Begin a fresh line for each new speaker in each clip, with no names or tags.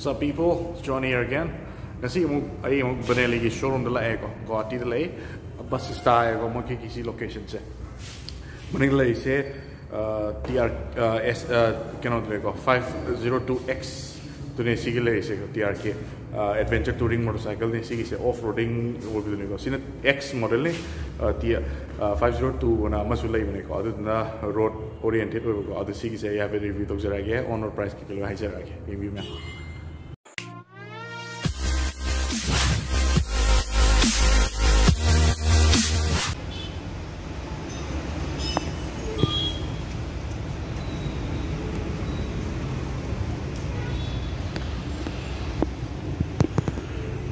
What's up, people? It's Johnny here again. Nasi ay Benelli ki showroom dala eko. Guwahati dala bus stop eko mo kisi location se. Benelli se TRS kano dala 502X to ne sigi le se TRK adventure touring motorcycle ne sigi se off-roading wo bi ne ko sine X model ne T 502 na masulai bane ko adu na road oriented ko adu sigi se ya review tok jara ge on road price ki kilo hai jara ge review में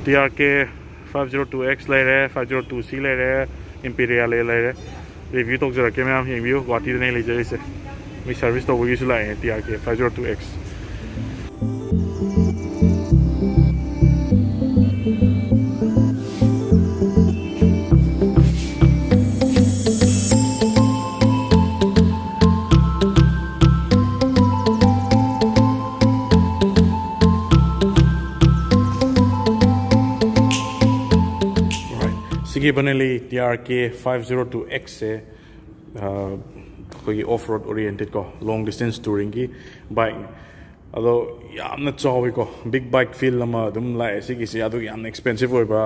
TRK 502X ले रहे 502C ले रहे Imperial ले रहे review तो जरा के मैं हम रिव्यू गुवाहाटी नहीं ले जाए इसे मैं सर्विस तो वही चलाए हैं TRK 502X सिगी बनेली TRK 502X से कोई ऑफ-रोड ओरिएंटेड को लॉन्ग डिस्टेंस टूरिंग की बाइक अदो यामना चावी को बिग बाइक फील लमा दुम लाए सिगी से यादो यामना एक्सपेंसिव होइबा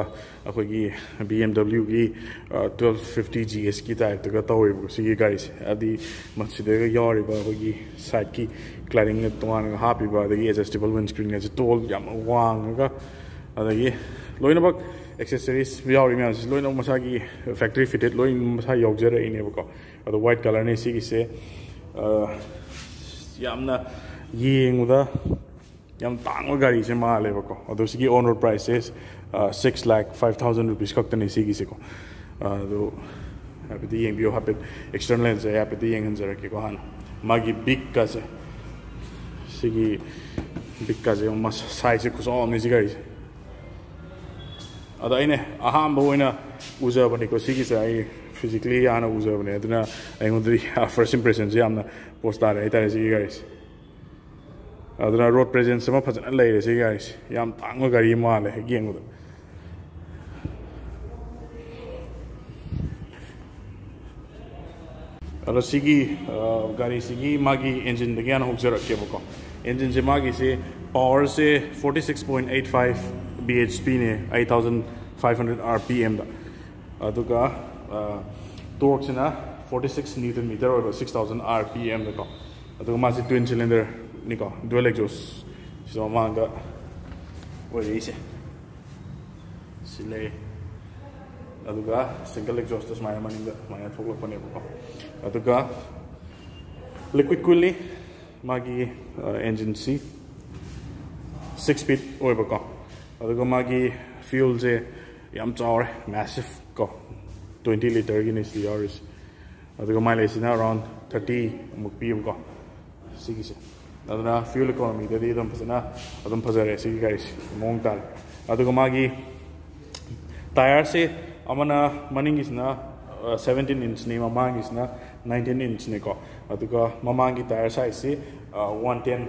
अखोगी BMW की 1250 GS की टाइप तक तौइबो सिगी गाड़ी से अदी मछिदे यारिबा अखोगी साइड की क्लैडिंग ने तोंगान हापिबा अदगी एडजस्टेबल विंडस्क्रीन ने toll yam वांगगा अदगी लोइनबक accessories yauri me as loin masagi factory fitted loin masa yogjara ine bako ado white color ne sigi se yamna yenguda yam tangwa gari se ma le bako ado sigi on road price is 6,05,000 rupees kakta ne sigi se ko ado happy yeng bio happy external lens happy yeng hanjara ke ko han magi big ka se sigi big ka se mas size ko so ne sigi अदा इने अहाम बोइना उजबने को सिगी से आई physically आना उजबने अदना आइगोदरी first impression से आमना post आ रहे तारे सिगी guys अदना रोड प्रेजेंस सम फजन लेरे सिगी गाइस याम तांगो गाड़ी माले गेंगो अदा सिगी गाड़ी सिगी मागी इंजन दगियान होजरक केबको इंजन से मागी से पावर से 46.85 BHP ने 8,500 RPM दा अदुगा torque से ना 46 Newton meter और 6,000 RPM दा को अदुगा मासे twin cylinder निको dual exhaust सो मांगा वो यही से सिले अदुगा single exhaust तो स्माया मनिंग माया थोक लोग पने को अदुगा liquid cooling मागी engine C 6 speed ओए बको अदुगा मागी fuel से याम चावर massive को 20 liter की निस्ती और इस अदुगा माइलेज ना around 30 मुक्पी को सिगी से अदुना fuel economy दे दम फसना अदम फजरे सिगी गाइस मोंग ताल अदुगा मागी टायर से अमना मनिंग इस ना 17 inch ने ममांग इस ना 19 inch ने को अदुगा ममांग की टायर साइज से 110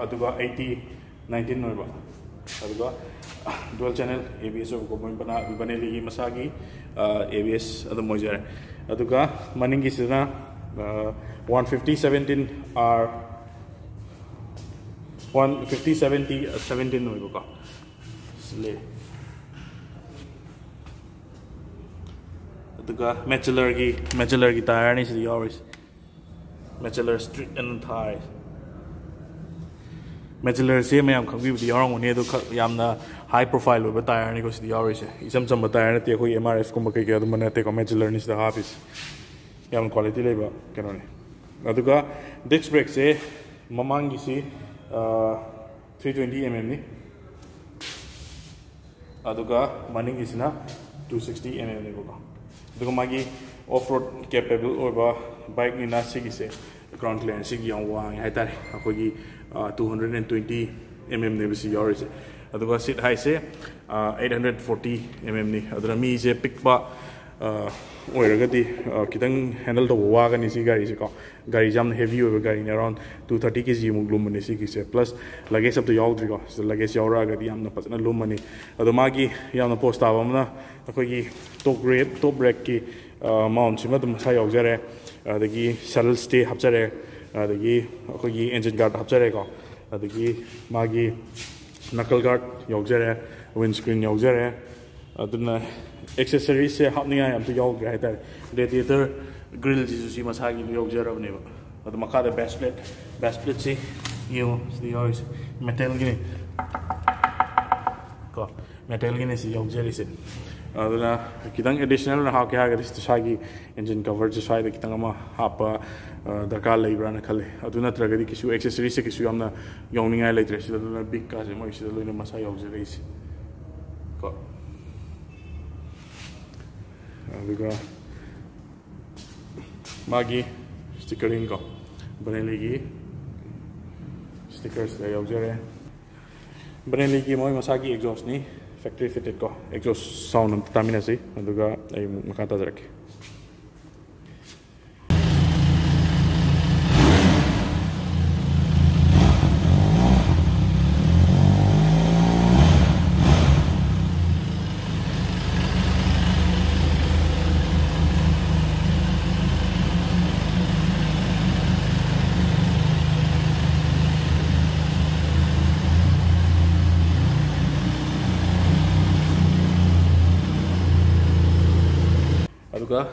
अदुगा 80 19 नोइबा अदुगा dual channel ABS को बना बनेली की मसागी ABS अदम मोजरे अदुगा मनिंग की सिना 150 17 R 150 70 17 नोइबा का स्ले अदुगा मैचलर की टायर नहीं सी यारिस मैचलर स्ट्रिक्ट एंड थाई मैचलर से मैं खबी यारंगने दो यामना हाई प्रोफाइल ओबा टायर ने को सिदी यारिसे इसम चम टायर ने ते कोई MRF को मके के अदम ने ते को मैचलर नि सिदा हाफिस याम क्वालिटी लेबा केनो ने अदुगा डिस्क ब्रेक से ममांगी से 320 mm नि अदुगा मनिंग इसना 260 mm ने को अदुगा मागी ऑफ रोड कैपेबल ओबा बाइक नि ना सिगी से ग्राउंड क्लियरेंस सिगी याम वांग हाय तारे अखोगी 220 mm ने बिसी यारिसे अदुगा सीट हाई से 840 mm नि अदुना मी से पिकबा ꯑꯣꯏꯔꯒꯗꯤ ꯈꯤꯇꯪ ꯍꯦꯟꯗꯜ ꯇꯧꯕ ꯋꯥꯒꯅꯤ ꯁꯤ ꯒꯥꯔꯤꯁꯦꯀꯣ ꯒꯥꯔꯤꯁꯦ ꯌꯥꯝꯅ ꯍꯦꯚꯤ ꯑꯣꯏꯕ ꯒꯥꯔꯤꯅꯤ ꯑꯔꯥꯎꯟ 230 kg ꯃꯨꯛ ꯂꯨꯝꯕꯅꯤ ꯁꯤꯒꯤꯁꯦ ꯄ꯭ꯂꯁ ꯂꯒꯦꯖ ꯑꯝꯇ ꯌꯥꯎꯗ꯭ꯔꯤꯀꯣ ꯁꯤꯗ ꯂꯒꯦꯖ ꯌꯥꯎꯔꯛꯑꯒꯗꯤ ꯌꯥꯝꯅ ꯐꯖꯅ ꯂꯨꯝꯃꯅꯤ ꯑꯗꯣ ꯃꯥꯒꯤ ꯌꯥꯝꯅ ꯄꯣꯁ ꯇꯥꯕ ꯑꯃꯅ ꯑꯩꯈꯣꯏꯒꯤ ꯇꯣꯞ ꯕ꯭ꯔꯦꯛꯀꯤ ꯃꯥꯎꯟꯠꯁꯤꯃ ꯑꯗꯨꯝ ꯃꯁꯥ ꯌꯥꯎꯖꯔꯦ ꯑꯗꯒꯤ ꯁꯦꯗꯜ ꯁ꯭ꯇꯦ ꯍꯥꯞꯆꯔꯦ ꯑꯗꯒꯤ ꯑꯩꯈꯣꯏꯒꯤ ꯑꯦꯟꯖꯤꯟ ꯒꯥꯔꯗ ꯍꯥꯞꯆꯔꯦꯀꯣ ꯑꯗꯒꯤ ꯃꯥꯒꯤ ꯅꯀꯜ ꯒꯥꯔꯗ ꯌꯥꯎꯖꯔꯦ ꯋꯤꯟ ꯁ꯭ꯀ꯭ꯔꯤꯟ ꯌꯥꯎꯖꯔꯦ ꯑꯗꯨꯅ ꯑꯦꯛꯁꯦꯁꯔꯤꯁꯁꯦ ꯍꯥꯞꯅꯤꯡꯉꯥꯏ ꯑꯝꯇ ꯌꯥꯎꯗ꯭ꯔꯦ ꯍꯥꯏꯇꯥꯔꯦ ꯔꯦꯗꯤꯌꯦꯇꯔ ꯒ꯭ꯔꯤꯜꯁꯤꯁꯨ ꯁꯤ ꯃꯁꯥꯒꯤꯗꯨ ꯌꯥꯎꯖꯔꯕꯅꯦꯕ ꯑꯗꯣ ꯃꯈꯥꯗ ꯕꯦꯁ ꯄ꯭ꯂꯦꯠꯁꯤ ꯌꯦꯡꯉꯣ ꯁꯤꯗ ꯌꯥꯎꯔꯤꯁꯦ ꯃꯦꯇꯦꯜꯒꯤꯅꯤ ꯀꯣ ꯃꯦꯇꯦꯜꯒꯤꯅꯤ ꯁꯤ ꯌꯥꯎꯖꯔꯤꯁꯦ ꯑꯗꯨꯅ ꯈꯤꯇꯪ ꯑꯦꯗꯤꯁꯅꯦꯜ ꯑꯣꯏꯅ ꯍꯥꯞꯀꯦ ꯍꯥꯏꯔꯒꯗꯤ ꯁ꯭ꯋꯥꯏꯒꯤ ꯑꯦꯟꯖꯤꯟ ꯀꯚꯔꯁꯦ ꯁ꯭ꯋꯥꯏꯗ ꯈꯤꯇꯪ ꯑꯃ ꯍꯥꯞꯄ ꯗꯔꯀꯥꯔ ꯂꯩꯕ꯭ꯔꯥꯅ ꯈꯜꯂꯦ ꯑꯗꯨ ꯅꯠꯇ꯭ꯔꯒꯗꯤ ꯀꯩꯁꯨ ꯑꯦꯛꯁꯦꯁꯔꯤꯁꯁꯦ ꯀꯩꯁꯨ ꯌꯥꯝꯅ ꯌꯥꯎꯅꯤꯡꯉꯥꯏ ꯂꯩꯇ꯭ꯔꯦ ꯁꯤꯗ ꯑꯗꯨꯅ ꯕꯤꯛ ꯀꯥꯁꯦ ꯃꯣꯏ ꯁꯤꯗ ꯂꯣꯏꯅ ꯃꯁꯥ ꯌꯥꯎꯖꯔꯛꯏꯁꯦ ꯀꯣ ꯑꯗꯨꯒ ꯃꯥꯒꯤ ꯁ꯭ꯇꯤꯀꯔꯤꯡ ꯀꯣ ꯕꯅꯦꯂꯤꯒꯤ ꯁ꯭ꯇꯤꯀꯔꯁꯤꯗ ꯌꯥꯎꯖꯔꯦ ꯕꯅꯦꯂꯤꯒꯤ ꯃꯣꯏ ꯃꯁꯥꯒꯤ ꯑꯦꯛꯖꯣꯁꯅꯤ ꯐꯦꯛꯇꯔꯤ ꯐꯤꯇꯦꯠ ꯀꯣ ꯑꯦꯛꯖꯣꯁ ꯁꯥꯎꯟ ꯑꯝꯇ ꯇꯥꯃꯤꯟꯅꯁꯤ ꯑꯗꯨꯒ ꯑꯩ ꯑꯃꯨꯛ ꯃꯈꯥ ꯇꯥꯖꯔꯛꯀꯦ ꯑꯗꯨꯒ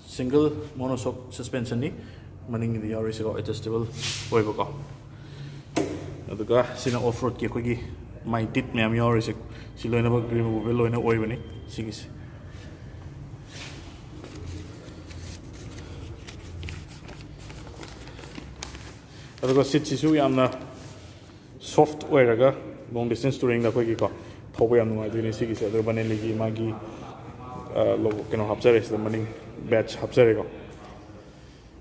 ꯁꯤꯡꯒꯜ ꯃꯣꯅꯣꯁꯣꯛ ꯁꯁꯄꯦꯟꯁꯟꯅꯤ ꯃꯅꯤꯡꯒꯤꯗ ꯌꯥꯎꯔꯤꯁꯤꯀꯣ ꯑꯦꯗꯖꯁꯇꯦꯕꯜ ꯑꯣꯏꯕꯀꯣ ꯑꯗꯨꯒ ꯁꯤꯅ ꯑꯣꯐ ꯔꯣꯗꯀꯤ ꯑꯩꯈꯣꯏꯒꯤ ꯃꯥꯏ ꯇꯤꯠ ꯃꯌꯥꯝ ꯌꯥꯎꯔꯤꯁꯦ ꯁꯤ ꯂꯣꯏꯅꯃꯛ ꯔꯤꯃꯨꯚꯦꯕꯜ ꯂꯣꯏꯅ ꯑꯣꯏꯕꯅꯤ ꯁꯤꯒꯤꯁꯦ ꯑꯗꯨꯒ ꯁꯤꯠꯁꯤꯁꯨ ꯌꯥꯝꯅ ꯁꯣꯐꯠ ꯑꯣꯏꯔꯒ ꯂꯣꯡ ꯗꯤꯁꯇꯦꯟꯁ ꯇꯨꯔꯤꯡꯗ ꯑꯩꯈꯣꯏꯒꯤꯀꯣ ꯊꯧꯕ ꯌꯥꯝ ꯅꯨꯡꯉꯥꯏꯗꯣꯏꯅꯤ ꯁꯤꯒꯤꯁꯦ ꯑꯗꯨꯒ ꯕꯅꯦꯂꯤꯒꯤ ꯃꯥꯒꯤ ꯀꯩꯅꯣ ꯍꯥꯞꯆꯔꯦ ꯁꯤꯗ ꯃꯅꯤꯡ ꯕꯦꯠꯆ ꯍꯥꯞꯆꯔꯦꯀꯣ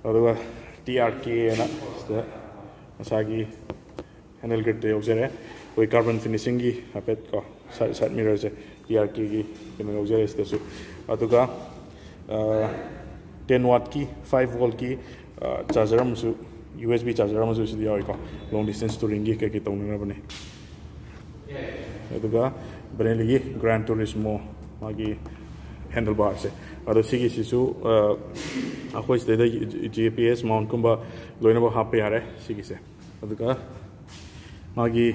ꯑꯗꯨꯒ TRK ꯑꯅ ꯁꯤꯗ ꯃꯁꯥꯒꯤ ꯍꯦꯟꯗꯜ ꯒ꯭ꯔꯤꯞꯇ ꯌꯥꯎꯖꯔꯦ ꯑꯩꯈꯣꯏ ꯀꯥꯔꯕꯟ ꯐꯤꯅꯤꯁꯤꯡꯒꯤ ꯍꯥꯏꯐꯦꯠ ꯀꯣ ꯁꯥꯏꯠ ꯃꯤꯔꯔꯁꯦ TRKꯒꯤ ꯀꯩꯅꯣ ꯌꯥꯎꯖꯔꯦ ꯁꯤꯗꯁꯨ ꯑꯗꯨꯒ 10 ꯋꯥꯠꯀꯤ 5 ꯚꯣꯜꯠꯀꯤ ꯆꯥꯔꯖꯔ ꯑꯃꯁꯨ USB ꯆꯥꯔꯖꯔ ꯑꯃꯁꯨ ꯁꯤꯗ ꯌꯥꯎꯏꯀꯣ ꯂꯣꯡ ꯗꯤꯁꯇꯦꯟꯁ ꯇꯨꯔꯤꯡꯒꯤ ꯀꯩꯀꯩ ꯇꯧꯅꯅꯕꯅꯤ ꯑꯗꯨꯒ ꯕꯅꯦꯂꯤꯒꯤ ꯒ꯭ꯔꯥꯟ ꯇꯨꯔꯤꯁꯃꯣ ꯃꯥꯒꯤ ꯍꯦꯟꯗꯜ ꯕꯥꯔꯁꯦ ꯑꯗꯣ ꯁꯤꯒꯤꯁꯤꯁꯨ ꯑꯩꯈꯣꯏ ꯁꯤꯗꯩꯗ GPS ꯃꯥꯎꯟꯠꯀꯨꯝꯕ ꯂꯣꯏꯅꯃꯛ ꯍꯥꯞꯄ ꯌꯥꯔꯦ ꯁꯤꯒꯤꯁꯦ ꯑꯗꯨꯒ ꯃꯥꯒꯤ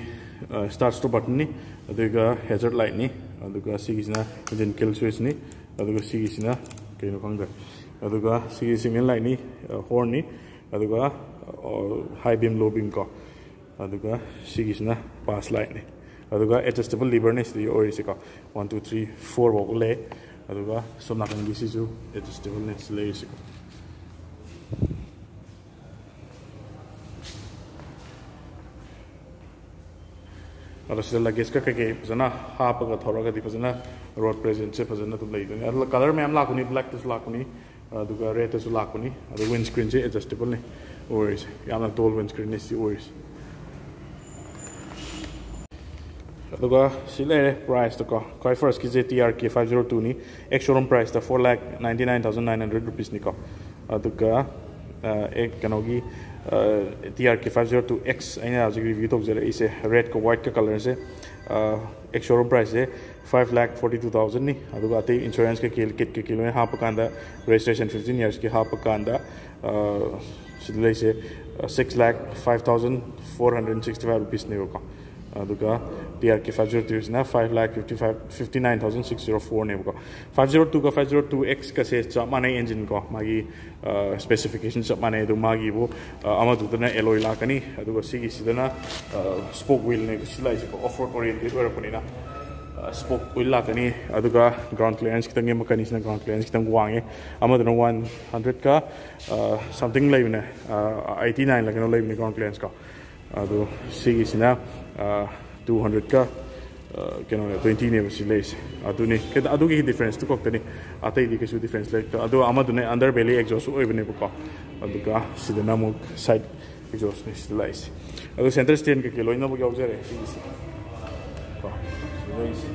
ꯁ꯭ꯇꯥꯔꯠ ꯁ꯭ꯇꯣꯞ ꯕꯇꯟꯅꯤ ꯑꯗꯨꯒ ꯍꯦꯖꯔꯠ ꯂꯥꯏꯠꯅꯤ ꯑꯗꯨꯒ ꯁꯤꯒꯤꯁꯤꯅ ꯏꯟꯖꯤꯟ ꯀꯤꯜ ꯁ꯭ꯋꯤꯆꯅꯤ ꯑꯗꯨꯒ ꯁꯤꯒꯤꯁꯤꯅ ꯀꯩꯅꯣ ꯈꯪꯗ꯭ꯔꯦ ꯑꯗꯨꯒ ꯁꯤꯒꯤ ꯁꯤꯒꯅꯦꯜ ꯂꯥꯏꯠꯅꯤ ꯍꯣꯔꯟꯅꯤ ꯑꯗꯨꯒ ꯍꯥꯏ ꯕꯤꯝ ꯂꯣ ꯕꯤꯝ ꯀꯣ ꯑꯗꯨꯒ ꯁꯤꯒꯤꯁꯤꯅ ꯄꯥꯁ ꯂꯥꯏꯠꯅꯤ ꯑꯗꯨꯒ ꯑꯦꯗꯖꯁꯇꯦꯕꯜ ꯂꯤꯚꯔꯅꯤ ꯁꯤꯗ ꯑꯣꯏꯔꯤꯁꯤꯀꯣ 1 2 3 4 ꯐꯥꯎꯕ ꯂꯩ ꯑꯗꯨꯒ ꯁꯣꯝ ꯅꯥꯀꯟꯒꯤꯁꯤꯁꯨ ꯑꯦꯗꯖꯁꯇꯦꯕꯜꯅꯤ ꯁꯤ ꯂꯩꯔꯤꯁꯤꯀꯣ ꯑꯗꯣ ꯁꯤꯗ ꯂꯒꯦꯖꯀ ꯀꯩꯀꯩ ꯐꯖꯅ ꯍꯥꯞꯄꯒ ꯊꯧꯔꯒꯗꯤ ꯐꯖꯅ ꯔꯣꯗ ꯄ꯭ꯔꯦꯖꯦꯟꯁꯁꯦ ꯐꯖꯅ ꯑꯗꯨꯝ ꯂꯩꯗꯣꯏꯅꯤ ꯑꯗꯨ ꯀꯂꯔ ꯃꯌꯥꯝ ꯂꯥꯛꯄꯅꯤ ꯕ꯭ꯂꯦꯛꯇꯁꯨ ꯂꯥꯛꯄꯅꯤ ꯑꯗꯨꯒ ꯔꯦꯗꯇꯁꯨ ꯂꯥꯛꯄꯅꯤ ꯑꯗꯨ ꯋꯤꯟ ꯁ꯭ꯀ꯭ꯔꯤꯟꯁꯦ ꯑꯦꯗꯖꯁꯇꯦꯕꯜꯅꯤ ꯑꯣꯏꯔꯤꯁꯦ ꯌꯥꯝꯅ ꯇꯣꯜ ꯋꯤꯟ ꯁ꯭ꯀ꯭ꯔꯤꯟꯅꯤ ꯁꯤ ꯑꯣꯏꯔꯤꯁꯦ ꯑꯗꯨꯒ ꯁꯤ ꯂꯩꯔꯦ ꯄ꯭ꯔꯥꯏꯁꯇꯀꯣ ꯈ꯭ꯋꯥꯏ ꯐꯥꯔꯁꯀꯤꯁꯦ TRK 502ꯅꯤ ꯑꯦꯛꯁ ꯁꯣꯔꯨꯝ ꯄ꯭ꯔꯥꯏꯁꯇ 4,99,900 ꯔꯨꯄꯤꯁꯅꯤꯀꯣ ꯑꯗꯨꯒ ꯀꯩꯅꯣꯒꯤ TRK 502X ꯑꯩꯅ ꯍꯧꯖꯤꯛ ꯔꯤꯚ꯭ꯌೂ ꯇꯧꯖꯔꯛꯏꯁꯦ ꯔꯦꯗꯀ ꯋꯥꯏꯠꯀ ꯀꯂꯔꯁꯦ ꯑꯦꯛꯁ ꯁꯣꯔꯨꯝ ꯄ꯭ꯔꯥꯏꯁꯁꯦ 5,42,000ꯅꯤ ꯑꯗꯨꯒ ꯑꯇꯩ ꯏꯟꯁꯨꯔꯦꯟꯁ ꯀꯩꯀꯩ ꯀꯤꯠ ꯀꯩꯀꯩ ꯂꯣꯏꯅ ꯍꯥꯞꯄ ꯀꯥꯟꯗ ꯔꯦꯖꯤꯁꯇ꯭ꯔꯦꯁꯟ 15 yearsꯀꯤ ꯍꯥꯞꯄ ꯀꯥꯟꯗ ꯁꯤꯗ ꯂꯩꯁꯦ 6,05,465 ꯔꯨꯄꯤꯁꯅꯦꯕꯀꯣ ꯑꯗꯨꯒ TRK 502ꯁꯤꯅ 5,59,604ꯅꯦꯕꯀꯣ 502ꯒ 502X ꯀꯁꯦ ꯆꯞ ꯃꯥꯟꯅꯩ ꯑꯦꯟꯖꯤꯟ ꯀꯣ ꯃꯥꯒꯤ ꯁ꯭ꯄꯦꯁꯤꯐꯤꯀꯦꯁꯟ ꯆꯞ ꯃꯥꯟꯅꯩ ꯑꯗꯨ ꯃꯥꯒꯤꯕꯨ ꯑꯃꯗꯨꯗꯅ ꯑꯦꯂꯣꯏ ꯂꯥꯛꯀꯅꯤ ꯑꯗꯨꯒ ꯁꯤꯒꯤꯁꯤꯗꯅ ꯁ꯭ꯄꯣꯛ ꯋꯤꯜꯅꯦꯕ ꯁꯤ ꯂꯥꯛꯏꯁꯦꯀꯣ ꯑꯣꯐ ꯔꯣꯗ ꯑꯣꯔꯤꯌꯦꯟꯇꯦꯗ ꯑꯣꯏꯔꯛꯄꯅꯤꯅ ꯁ꯭ꯄꯣꯛ ꯋꯤꯜ ꯂꯥꯛꯀꯅꯤ ꯑꯗꯨꯒ ꯒ꯭ꯔꯥꯎꯟ ꯀ꯭ꯂꯤꯌꯔꯦꯟꯁ ꯈꯤꯇꯪ ꯅꯦꯝꯃꯛꯀꯅꯤ ꯁꯤꯅ ꯒ꯭ꯔꯥꯎꯟ ꯀ꯭ꯂꯤꯌꯔꯦꯟꯁ ꯈꯤꯇꯪ ꯋꯥꯡꯉꯦ ꯑꯃꯗꯨꯅ 100ꯀ ꯁꯝꯊꯤꯡ ꯂꯩꯕꯅꯦ 89ꯂ ꯀꯩꯅꯣ ꯂꯩꯕꯅꯦ ꯒ꯭ꯔꯥꯎꯟ ꯀ꯭ꯂꯤꯌꯔꯦꯟꯁ ꯀꯣ ꯑꯗꯨ ꯁꯤꯒꯤꯁꯤꯅ 200ꯀ ꯀꯩꯅꯣꯅꯦ 20ꯅꯦꯕ ꯁꯤ ꯂꯩꯔꯤꯁꯦ ꯑꯗꯨꯅꯤ ꯑꯗꯨꯒꯤ ꯗꯤꯐ꯭ꯔꯦꯟꯁꯇꯨ ꯈꯛꯇꯅꯤ ꯑꯇꯩꯗꯤ ꯀꯩꯁꯨ ꯗꯤꯐ꯭ꯔꯦꯟꯁ ꯂꯩꯇꯦ ꯑꯗꯣ ꯑꯃꯗꯨꯅ ꯑꯟꯗꯔ ꯕꯦꯂꯤ ꯑꯦꯛꯖꯣꯁꯁꯨ ꯑꯣꯏꯕꯅꯦꯕꯀꯣ ꯑꯗꯨꯒ ꯁꯤꯗꯅ ꯑꯃꯨꯛ ꯁꯥꯏꯠ ꯑꯦꯛꯖꯣꯁꯅꯤ ꯁꯤꯗ ꯂꯥꯛꯏꯁꯦ ꯑꯗꯣ ꯁꯦꯟꯇꯔ ꯁ꯭ꯇꯦꯟ ꯀꯩꯀꯩ ꯂꯣꯏꯅꯃꯛ ꯌꯥꯎꯖꯔꯦ ꯁꯤꯒꯤꯁꯦ ꯀꯣ ꯁꯤꯗ ꯂꯩꯔꯤꯁꯦ